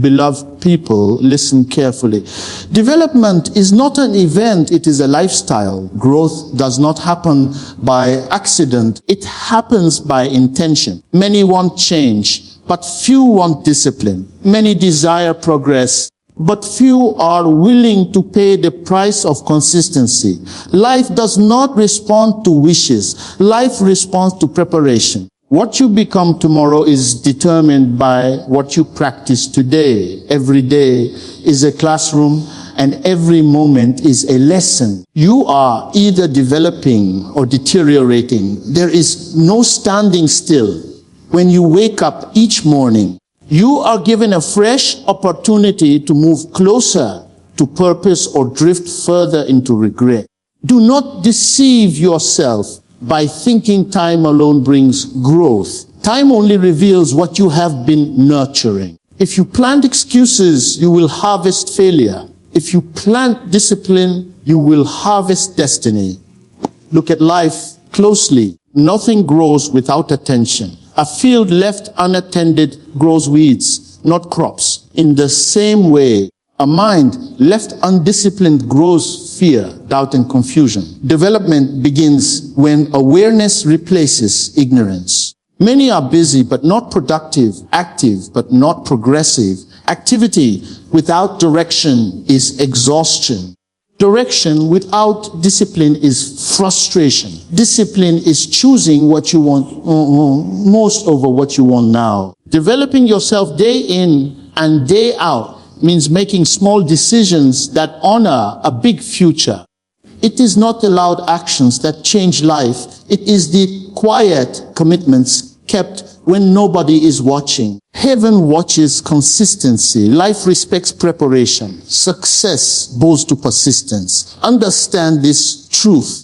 Beloved people, listen carefully. Development is not an event, it is a lifestyle. Growth does not happen by accident, it happens by intention. Many want change, but few want discipline. Many desire progress, but few are willing to pay the price of consistency. Life does not respond to wishes. Life responds to preparation. What you become tomorrow is determined by what you practice today. Every day is a classroom and every moment is a lesson. You are either developing or deteriorating. There is no standing still. When you wake up each morning, you are given a fresh opportunity to move closer to purpose or drift further into regret. Do not deceive yourself by thinking time alone brings growth. Time only reveals what you have been nurturing. If you plant excuses, you will harvest failure. If you plant discipline, you will harvest destiny. Look at life closely. Nothing grows without attention. A field left unattended grows weeds, not crops. In the same way, a mind left undisciplined grows fear, doubt, and confusion. Development begins when awareness replaces ignorance. Many are busy but not productive, active but not progressive. Activity without direction is exhaustion. Direction without discipline is frustration. Discipline is choosing what you want most over what you want now. Developing yourself day in and day out means making small decisions that honor a big future. It is not the loud actions that change life. It is the quiet commitments kept when nobody is watching. Heaven watches consistency. Life respects preparation. Success bows to persistence. Understand this truth.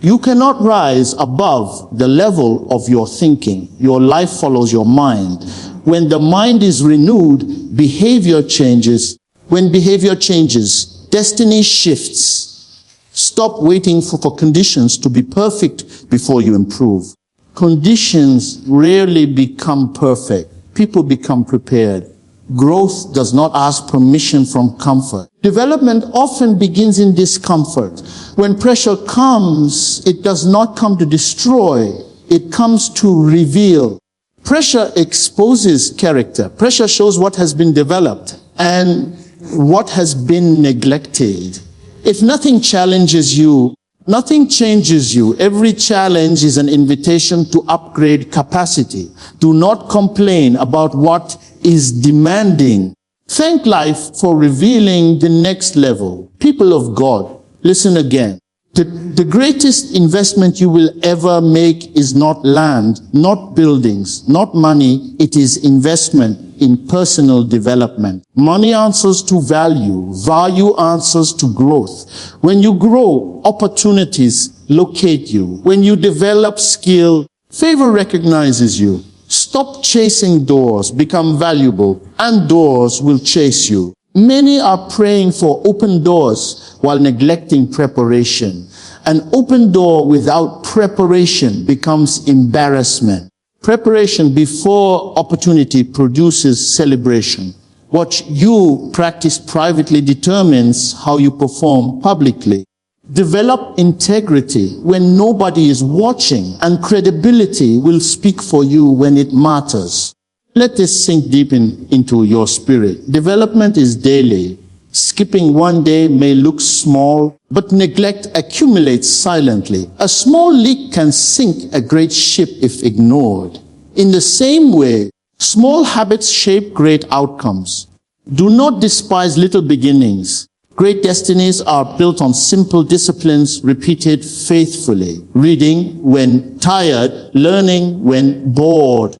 You cannot rise above the level of your thinking. Your life follows your mind. When the mind is renewed, behavior changes. When behavior changes, destiny shifts. Stop waiting for conditions to be perfect before you improve. Conditions rarely become perfect. People become prepared. Growth does not ask permission from comfort. Development often begins in discomfort. When pressure comes, it does not come to destroy. It comes to reveal. Pressure exposes character. Pressure shows what has been developed and what has been neglected. If nothing challenges you, nothing changes you. Every challenge is an invitation to upgrade capacity. Do not complain about what is demanding. Thank life for revealing the next level. People of God, listen again. The greatest investment you will ever make is not land, not buildings, not money. It is investment in personal development. Money answers to value. Value answers to growth. When you grow, opportunities locate you. When you develop skill, favor recognizes you. Stop chasing doors, become valuable, and doors will chase you. Many are praying for open doors while neglecting preparation. An open door without preparation becomes embarrassment. Preparation before opportunity produces celebration. What you practice privately determines how you perform publicly. Develop integrity when nobody is watching, and credibility will speak for you when it matters. Let this sink deep into your spirit. Development is daily. Skipping one day may look small, but neglect accumulates silently. A small leak can sink a great ship if ignored. In the same way, small habits shape great outcomes. Do not despise little beginnings. Great destinies are built on simple disciplines repeated faithfully. Reading when tired, learning when bored,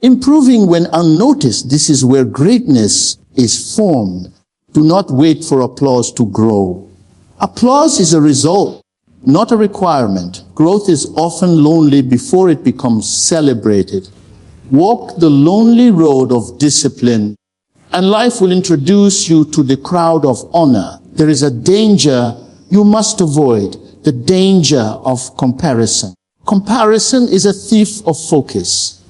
improving when unnoticed. This is where greatness is formed. Do not wait for applause to grow. Applause is a result, not a requirement. Growth is often lonely before it becomes celebrated. Walk the lonely road of discipline, and life will introduce you to the crowd of honor. There is a danger you must avoid, the danger of comparison. Comparison is a thief of focus.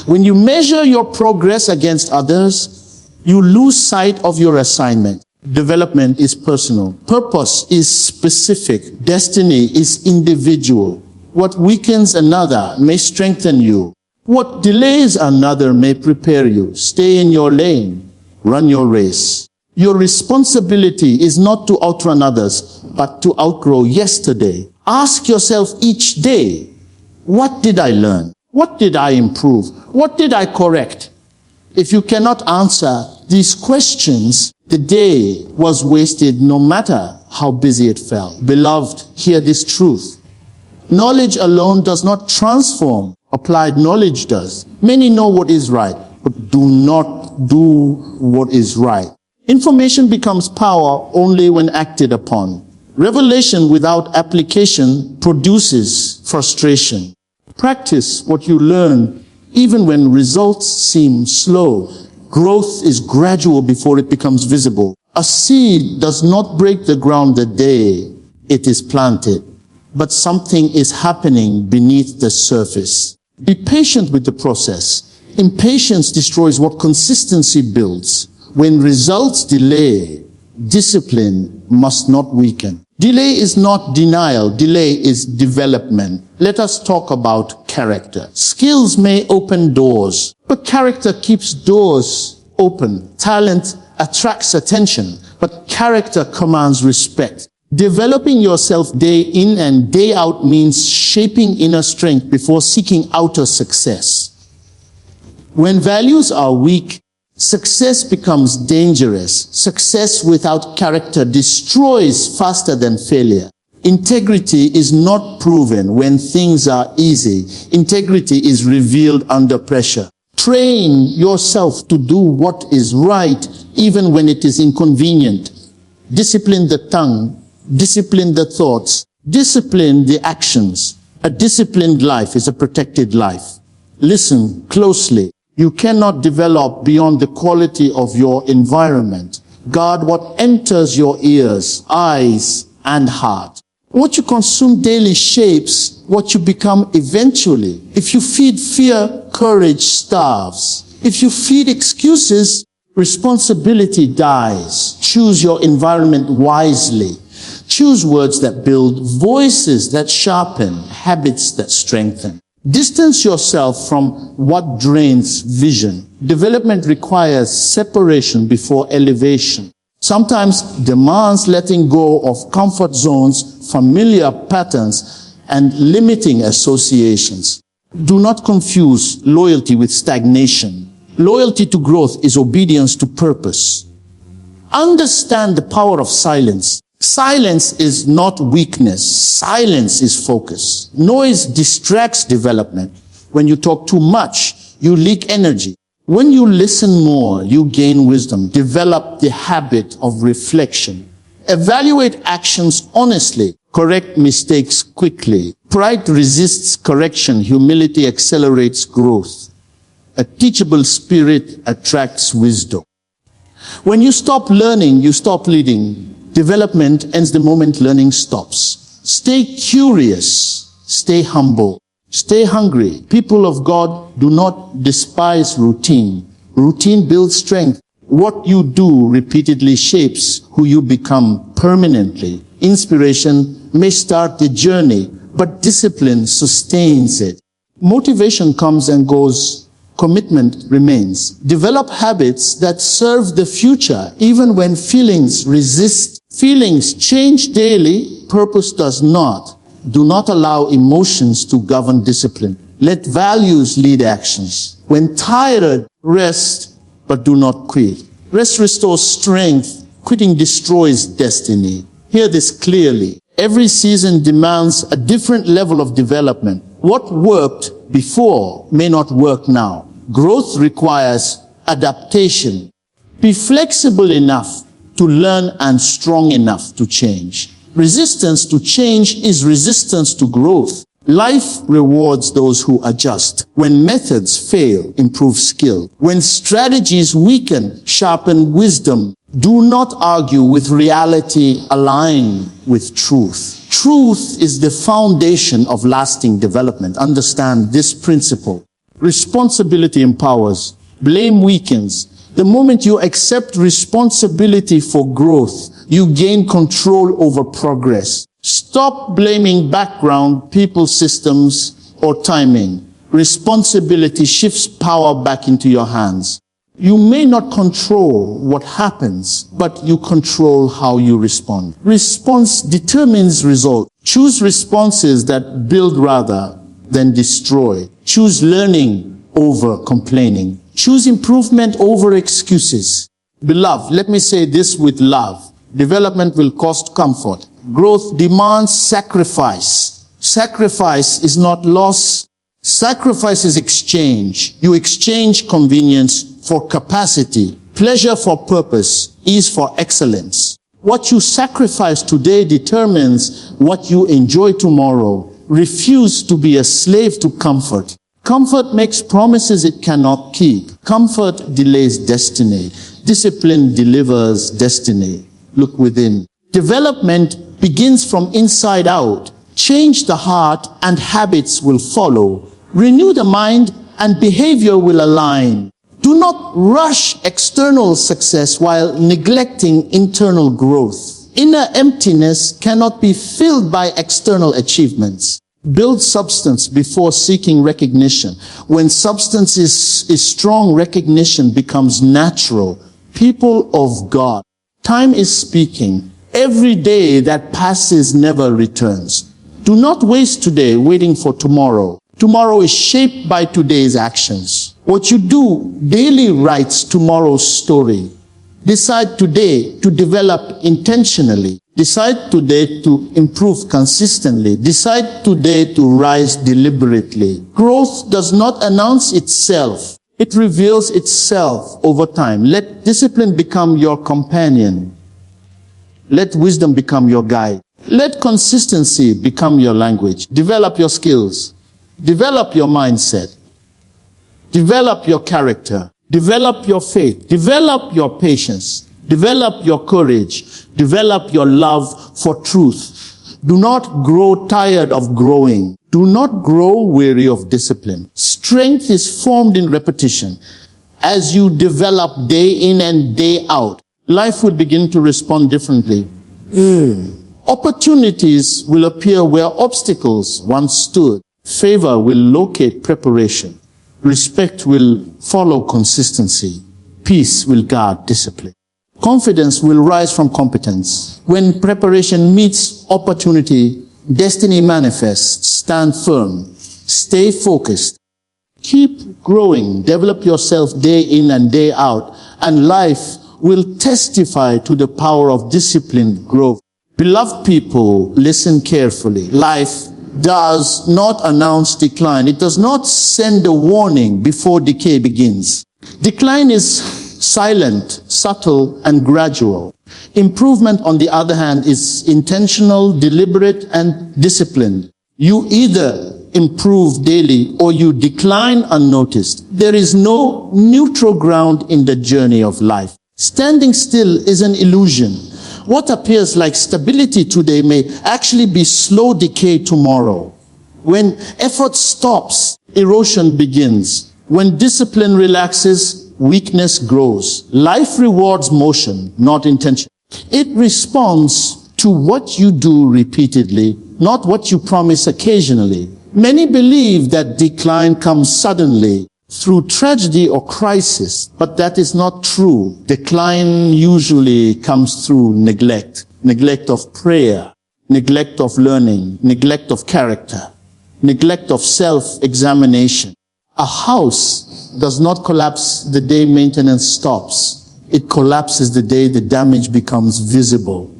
When you measure your progress against others, You lose sight of your assignment. Development is personal. Purpose is specific. Destiny is individual. What weakens another may strengthen you. What delays another may prepare you. Stay in your lane. Run your race. Your responsibility is not to outrun others, but to outgrow yesterday. Ask yourself each day, what did I learn? What did I improve? What did I correct? If you cannot answer these questions, the day was wasted no matter how busy it felt. Beloved, hear this truth. Knowledge alone does not transform. Applied knowledge does. Many know what is right, but do not do what is right. Information becomes power only when acted upon. Revelation without application produces frustration. Practice what you learn, even when results seem slow. Growth is gradual before it becomes visible. A seed does not break the ground the day it is planted, but something is happening beneath the surface. Be patient with the process. Impatience destroys what consistency builds. When results delay, discipline must not weaken. Delay is not denial. Delay is development. Let us talk about character. Skills may open doors, but character keeps doors open. Talent attracts attention, but character commands respect. Developing yourself day in and day out means shaping inner strength before seeking outer success. When values are weak, success becomes dangerous. Success without character destroys faster than failure. Integrity is not proven when things are easy. Integrity is revealed under pressure. Train yourself to do what is right, even when it is inconvenient. Discipline the tongue. Discipline the thoughts. Discipline the actions. A disciplined life is a protected life. Listen closely. You cannot develop beyond the quality of your environment. Guard what enters your ears, eyes, and heart. What you consume daily shapes what you become eventually. If you feed fear, courage starves. If you feed excuses, responsibility dies. Choose your environment wisely. Choose words that build, voices that sharpen, habits that strengthen. Distance yourself from what drains vision. Development requires separation before elevation. Sometimes demands letting go of comfort zones, familiar patterns, and limiting associations. Do not confuse loyalty with stagnation. Loyalty to growth is obedience to purpose. Understand the power of silence. Silence is not weakness. Silence is focus. Noise distracts development. When you talk too much, you leak energy. When you listen more, you gain wisdom. Develop the habit of reflection. Evaluate actions honestly. Correct mistakes quickly. Pride resists correction. Humility accelerates growth. A teachable spirit attracts wisdom. When you stop learning, you stop leading. Development ends the moment learning stops. Stay curious. Stay humble. Stay hungry. People of God, do not despise routine. Routine builds strength. What you do repeatedly shapes who you become permanently. Inspiration may start the journey, but discipline sustains it. Motivation comes and goes. Commitment remains. Develop habits that serve the future, even when feelings resist. Feelings change daily. Purpose does not. Do not allow emotions to govern discipline. Let values lead actions. When tired, rest, but do not quit. Rest restores strength. Quitting destroys destiny. Hear this clearly. Every season demands a different level of development. What worked before may not work now. Growth requires adaptation. Be flexible enough to learn and strong enough to change. Resistance to change is resistance to growth. Life rewards those who adjust. When methods fail, improve skill. When strategies weaken, sharpen wisdom. Do not argue with reality, align with truth. Truth is the foundation of lasting development. Understand this principle. Responsibility empowers. Blame weakens. The moment you accept responsibility for growth, you gain control over progress. Stop blaming background, people, systems, or timing. Responsibility shifts power back into your hands. You may not control what happens, but you control how you respond. Response determines result. Choose responses that build rather than destroy. Choose learning over complaining. Choose improvement over excuses. Beloved, let me say this with love. Development will cost comfort. Growth demands sacrifice. Sacrifice is not loss. Sacrifice is exchange. You exchange convenience for capacity, pleasure for purpose, ease for excellence. What you sacrifice today determines what you enjoy tomorrow. Refuse to be a slave to comfort. Comfort makes promises it cannot keep. Comfort delays destiny. Discipline delivers destiny. Look within. Development begins from inside out. Change the heart and habits will follow. Renew the mind and behavior will align. Do not rush external success while neglecting internal growth. Inner emptiness cannot be filled by external achievements. Build substance before seeking recognition. When substance is strong, recognition becomes natural. People of God, time is speaking. Every day that passes never returns. Do not waste today waiting for tomorrow. Tomorrow is shaped by today's actions. What you do daily writes tomorrow's story. Decide today to develop intentionally. Decide today to improve consistently. Decide today to rise deliberately. Growth does not announce itself. It reveals itself over time. Let discipline become your companion. Let wisdom become your guide. Let consistency become your language. Develop your skills. Develop your mindset. Develop your character. Develop your faith. Develop your patience. Develop your courage. Develop your love for truth. Do not grow tired of growing. Do not grow weary of discipline. Strength is formed in repetition. As you develop day in and day out, life will begin to respond differently. Opportunities will appear where obstacles once stood. Favor will locate preparation. Respect will follow consistency. Peace will guard discipline. Confidence will rise from competence. When preparation meets opportunity, destiny manifests. Stand firm. Stay focused. Keep growing. Develop yourself day in and day out. And life will testify to the power of disciplined growth. Beloved people, listen carefully. Life does not announce decline. It does not send a warning before decay begins. Decline is silent, subtle, and gradual. Improvement, on the other hand, is intentional, deliberate, and disciplined. You either improve daily or you decline unnoticed. There is no neutral ground in the journey of life. Standing still is an illusion. What appears like stability today may actually be slow decay tomorrow. When effort stops, erosion begins. When discipline relaxes, weakness grows. Life rewards motion, not intention. It responds to what you do repeatedly, not what you promise occasionally. Many believe that decline comes suddenly through tragedy or crisis, but that is not true. Decline usually comes through neglect. Neglect of prayer, neglect of learning, neglect of character, neglect of self-examination. A house does not collapse the day maintenance stops. It collapses the day the damage becomes visible.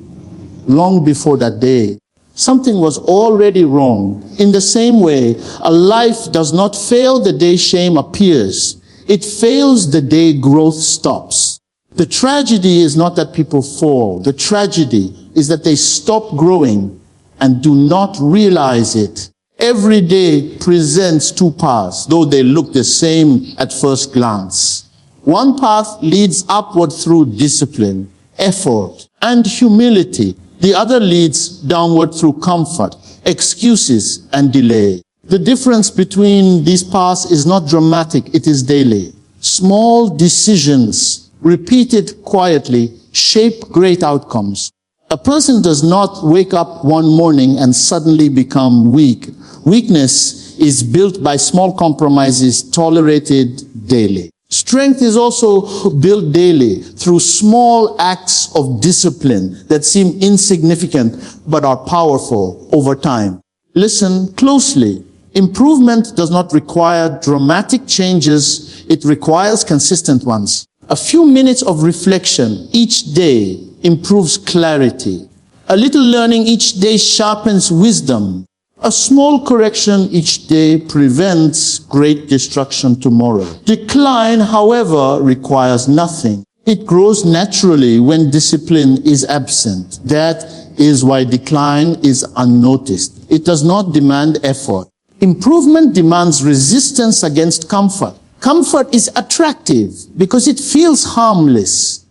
Long before that day, something was already wrong. In the same way, a life does not fail the day shame appears. It fails the day growth stops. The tragedy is not that people fall. The tragedy is that they stop growing and do not realize it. Every day presents two paths, though they look the same at first glance. One path leads upward through discipline, effort, and humility. The other leads downward through comfort, excuses, and delay. The difference between these paths is not dramatic, it is daily. Small decisions, repeated quietly, shape great outcomes. A person does not wake up one morning and suddenly become weak. Weakness is built by small compromises tolerated daily. Strength is also built daily through small acts of discipline that seem insignificant but are powerful over time. Listen closely. Improvement does not require dramatic changes. It requires consistent ones. A few minutes of reflection each day improves clarity. A little learning each day sharpens wisdom. A small correction each day prevents great destruction tomorrow. Decline, however, requires nothing. It grows naturally when discipline is absent. That is why decline is unnoticed. It does not demand effort. Improvement demands resistance against comfort. Comfort is attractive because it feels harmless.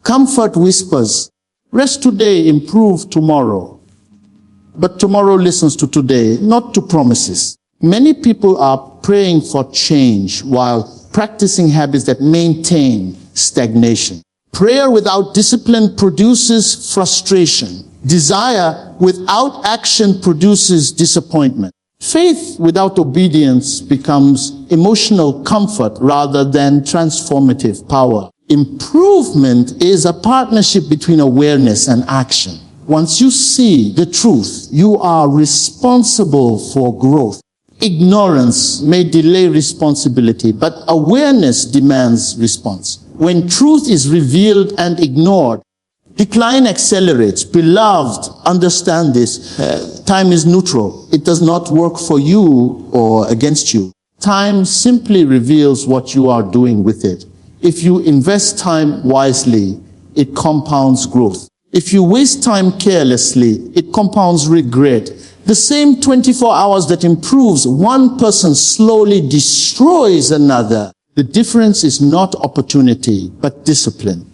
Comfort whispers, rest today, improve tomorrow. But tomorrow listens to today, not to promises. Many people are praying for change while practicing habits that maintain stagnation. Prayer without discipline produces frustration. Desire without action produces disappointment. Faith without obedience becomes emotional comfort rather than transformative power. Improvement is a partnership between awareness and action. Once you see the truth, you are responsible for growth. Ignorance may delay responsibility, but awareness demands response. When truth is revealed and ignored, decline accelerates. Beloved, understand this. Time is neutral. It does not work for you or against you. Time simply reveals what you are doing with it. If you invest time wisely, it compounds growth. If you waste time carelessly, it compounds regret. The same 24 hours that improves one person slowly destroys another. The difference is not opportunity, but discipline.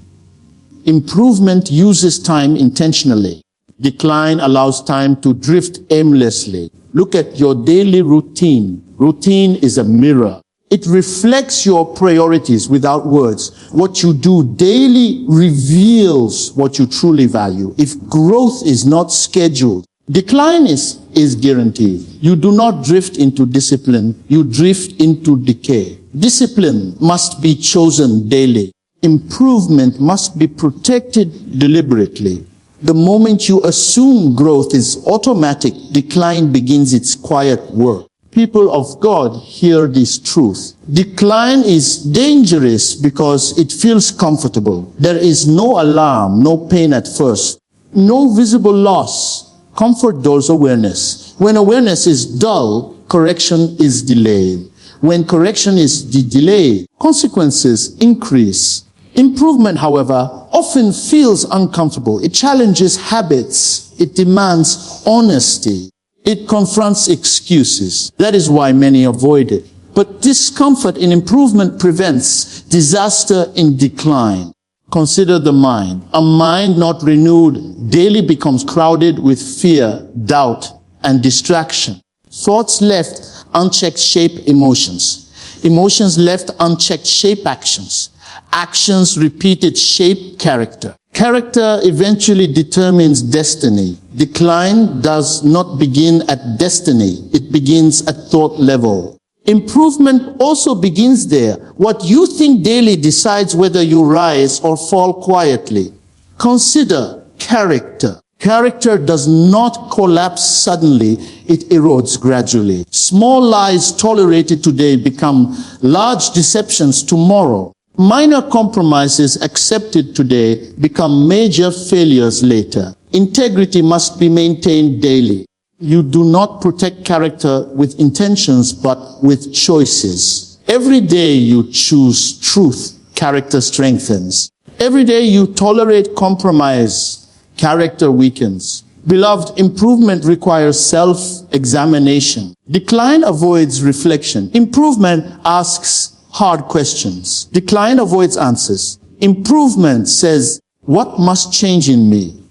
Improvement uses time intentionally. Decline allows time to drift aimlessly. Look at your daily routine. Routine is a mirror. It reflects your priorities without words. What you do daily reveals what you truly value. If growth is not scheduled, decline is guaranteed. You do not drift into discipline. You drift into decay. Discipline must be chosen daily. Improvement must be protected deliberately. The moment you assume growth is automatic, decline begins its quiet work. People of God, hear this truth. Decline is dangerous because it feels comfortable. There is no alarm, no pain at first, no visible loss. Comfort dulls awareness. When awareness is dull, correction is delayed. When correction is delayed, consequences increase. Improvement, however, often feels uncomfortable. It challenges habits. It demands honesty. It confronts excuses. That is why many avoid it. But discomfort in improvement prevents disaster in decline. Consider the mind. A mind not renewed daily becomes crowded with fear, doubt, and distraction. Thoughts left unchecked shape emotions. Emotions left unchecked shape actions. Actions repeated shape character. Character eventually determines destiny. Decline does not begin at destiny. It begins at thought level. Improvement also begins there. What you think daily decides whether you rise or fall quietly. Consider character. Character does not collapse suddenly. It erodes gradually. Small lies tolerated today become large deceptions tomorrow. Minor compromises accepted today become major failures later. Integrity must be maintained daily. You do not protect character with intentions, but with choices. Every day you choose truth, character strengthens. Every day you tolerate compromise, character weakens. Beloved, improvement requires self-examination. Decline avoids reflection. Improvement asks hard questions. Decline avoids answers. Improvement says, what must change in me?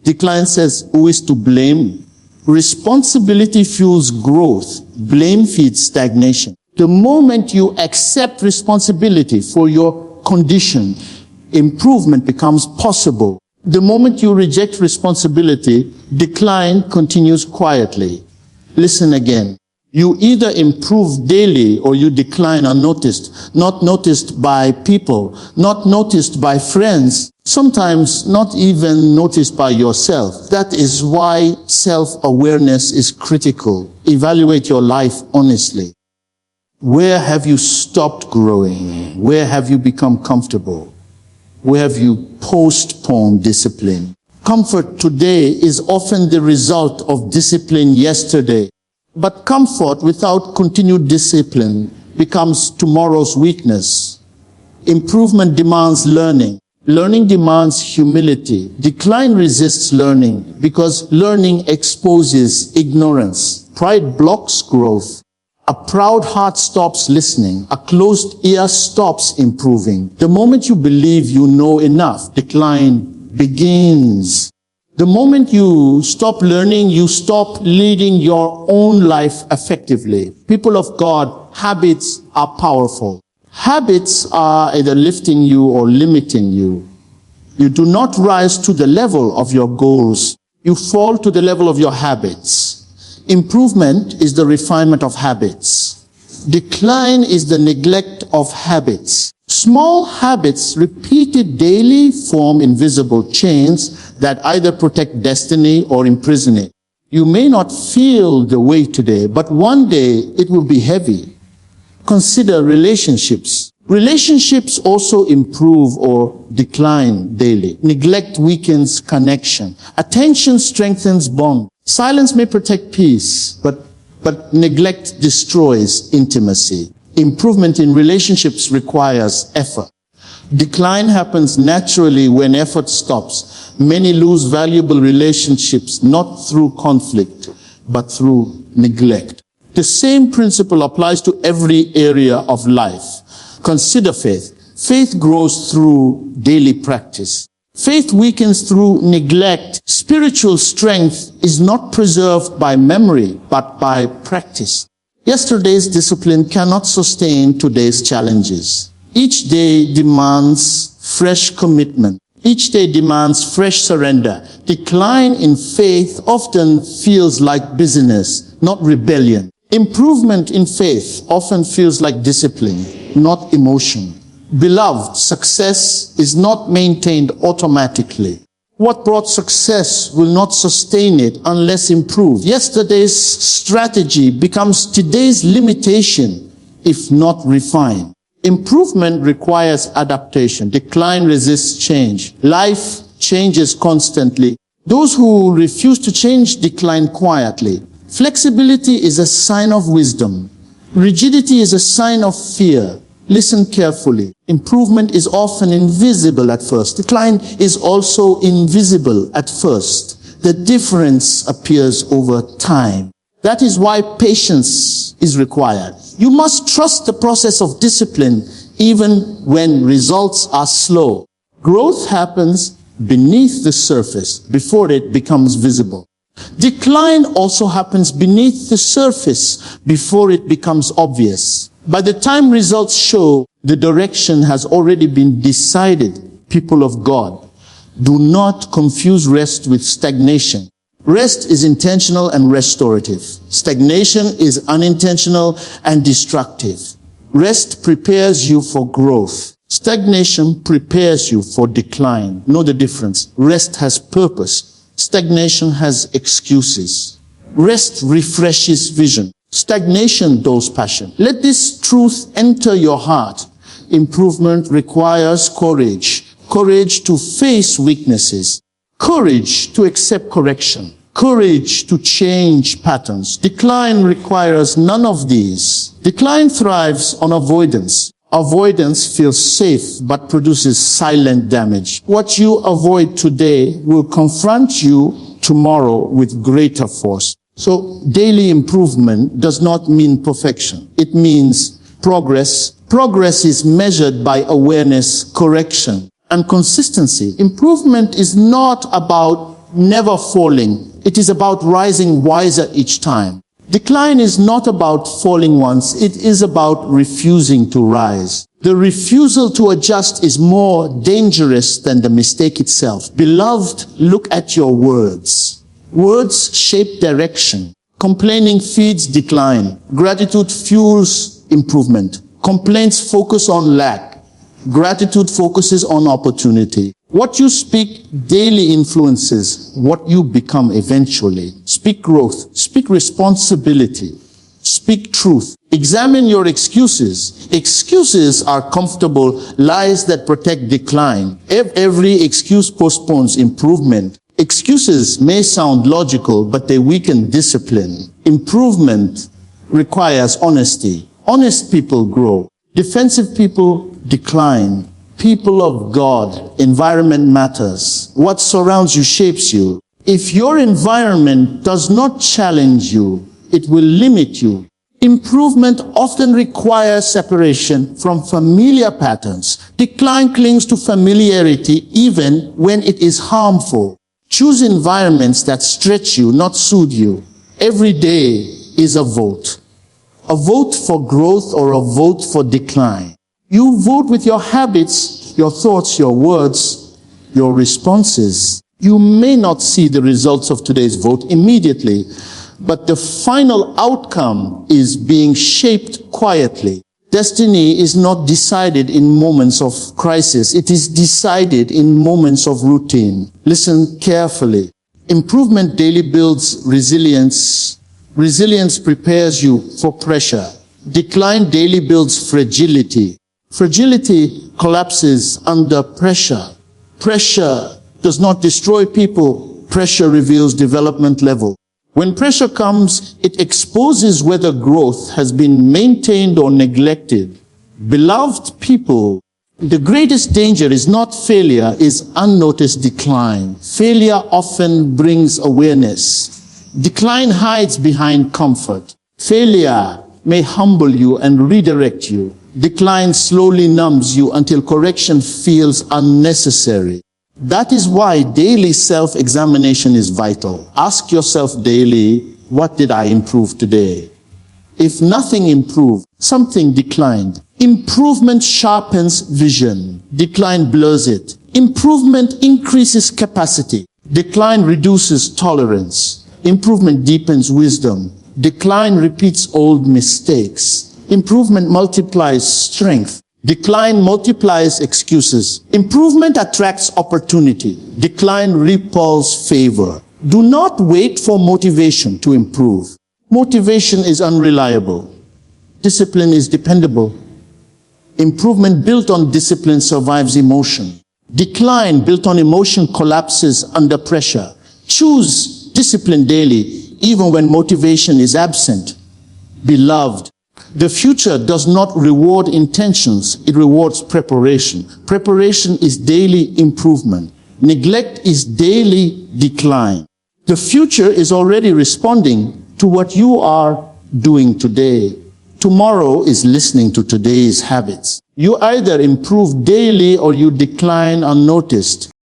Decline says, who is to blame? Responsibility fuels growth. Blame feeds stagnation. The moment you accept responsibility for your condition, improvement becomes possible. The moment you reject responsibility, decline continues quietly. Listen again. You either improve daily or you decline unnoticed. Not noticed by people, not noticed by friends, sometimes not even noticed by yourself. That is why self-awareness is critical. Evaluate your life honestly. Where have you stopped growing? Where have you become comfortable? Where have you postponed discipline? Comfort today is often the result of discipline yesterday. But comfort without continued discipline becomes tomorrow's weakness. Improvement demands learning. Learning demands humility. Decline resists learning because learning exposes ignorance. Pride blocks growth. A proud heart stops listening. A closed ear stops improving. The moment you believe you know enough, decline begins. The moment you stop learning, you stop leading your own life effectively. People of God, habits are powerful. Habits are either lifting you or limiting you. You do not rise to the level of your goals. You fall to the level of your habits. Improvement is the refinement of habits. Decline is the neglect of habits. Small habits repeated daily form invisible chains that either protect destiny or imprison it. You may not feel the weight today, but one day it will be heavy. Consider relationships. Relationships also improve or decline daily. Neglect weakens connection. Attention strengthens bond. Silence may protect peace, but neglect destroys intimacy. Improvement in relationships requires effort. Decline happens naturally when effort stops. Many lose valuable relationships not through conflict, but through neglect. The same principle applies to every area of life. Consider faith. Faith grows through daily practice. Faith weakens through neglect. Spiritual strength is not preserved by memory, but by practice. Yesterday's discipline cannot sustain today's challenges. Each day demands fresh commitment. Each day demands fresh surrender. Decline in faith often feels like busyness, not rebellion. Improvement in faith often feels like discipline, not emotion. Beloved, success is not maintained automatically. What brought success will not sustain it unless improved. Yesterday's strategy becomes today's limitation if not refined. Improvement requires adaptation. Decline resists change. Life changes constantly. Those who refuse to change decline quietly. Flexibility is a sign of wisdom. Rigidity is a sign of fear. Listen carefully. Improvement is often invisible at first. Decline is also invisible at first. The difference appears over time. That is why patience is required. You must trust the process of discipline even when results are slow. Growth happens beneath the surface before it becomes visible. Decline also happens beneath the surface before it becomes obvious. By the time results show, the direction has already been decided. People of God, do not confuse rest with stagnation. Rest is intentional and restorative. Stagnation is unintentional and destructive. Rest prepares you for growth. Stagnation prepares you for decline. Know the difference. Rest has purpose. Stagnation has excuses. Rest refreshes vision. Stagnation dulls passion. Let this truth enter your heart. Improvement requires courage. Courage to face weaknesses. Courage to accept correction. Courage to change patterns. Decline requires none of these. Decline thrives on avoidance. Avoidance feels safe but produces silent damage. What you avoid today will confront you tomorrow with greater force. So daily improvement does not mean perfection. It means progress. Progress is measured by awareness, correction, and consistency. Improvement is not about never falling. It is about rising wiser each time. Decline is not about falling once, it is about refusing to rise. The refusal to adjust is more dangerous than the mistake itself. Beloved, look at your words. Words shape direction. Complaining feeds decline. Gratitude fuels improvement. Complaints focus on lack. Gratitude focuses on opportunity. What you speak daily influences what you become eventually. Speak growth. Speak responsibility. Speak truth. Examine your excuses. Excuses are comfortable lies that protect decline. Every excuse postpones improvement. Excuses may sound logical, but they weaken discipline. Improvement requires honesty. Honest people grow. Defensive people decline. People of God, environment matters. What surrounds you shapes you. If your environment does not challenge you, it will limit you. Improvement often requires separation from familiar patterns. Decline clings to familiarity even when it is harmful. Choose environments that stretch you, not soothe you. Every day is a vote. A vote for growth or a vote for decline. You vote with your habits, your thoughts, your words, your responses. You may not see the results of today's vote immediately, but the final outcome is being shaped quietly. Destiny is not decided in moments of crisis. It is decided in moments of routine. Listen carefully. Improvement daily builds resilience. Resilience prepares you for pressure. Decline daily builds fragility. Fragility collapses under pressure. Pressure does not destroy people. Pressure reveals development level. When pressure comes, it exposes whether growth has been maintained or neglected. Beloved people, the greatest danger is not failure, is unnoticed decline. Failure often brings awareness. Decline hides behind comfort. Failure may humble you and redirect you. Decline slowly numbs you until correction feels unnecessary. That is why daily self-examination is vital. Ask yourself daily, what did I improve today? If nothing improved, something declined. Improvement sharpens vision. Decline blurs it. Improvement increases capacity. Decline reduces tolerance. Improvement deepens wisdom. Decline repeats old mistakes. Improvement multiplies strength. Decline multiplies excuses. Improvement attracts opportunity. Decline repels favor. Do not wait for motivation to improve. Motivation is unreliable. Discipline is dependable. Improvement built on discipline survives emotion. Decline built on emotion collapses under pressure. Choose discipline daily, even when motivation is absent. Beloved, the future does not reward intentions, it rewards preparation. Preparation is daily improvement. Neglect is daily decline. The future is already responding to what you are doing today. Tomorrow is listening to today's habits. You either improve daily or you decline unnoticed.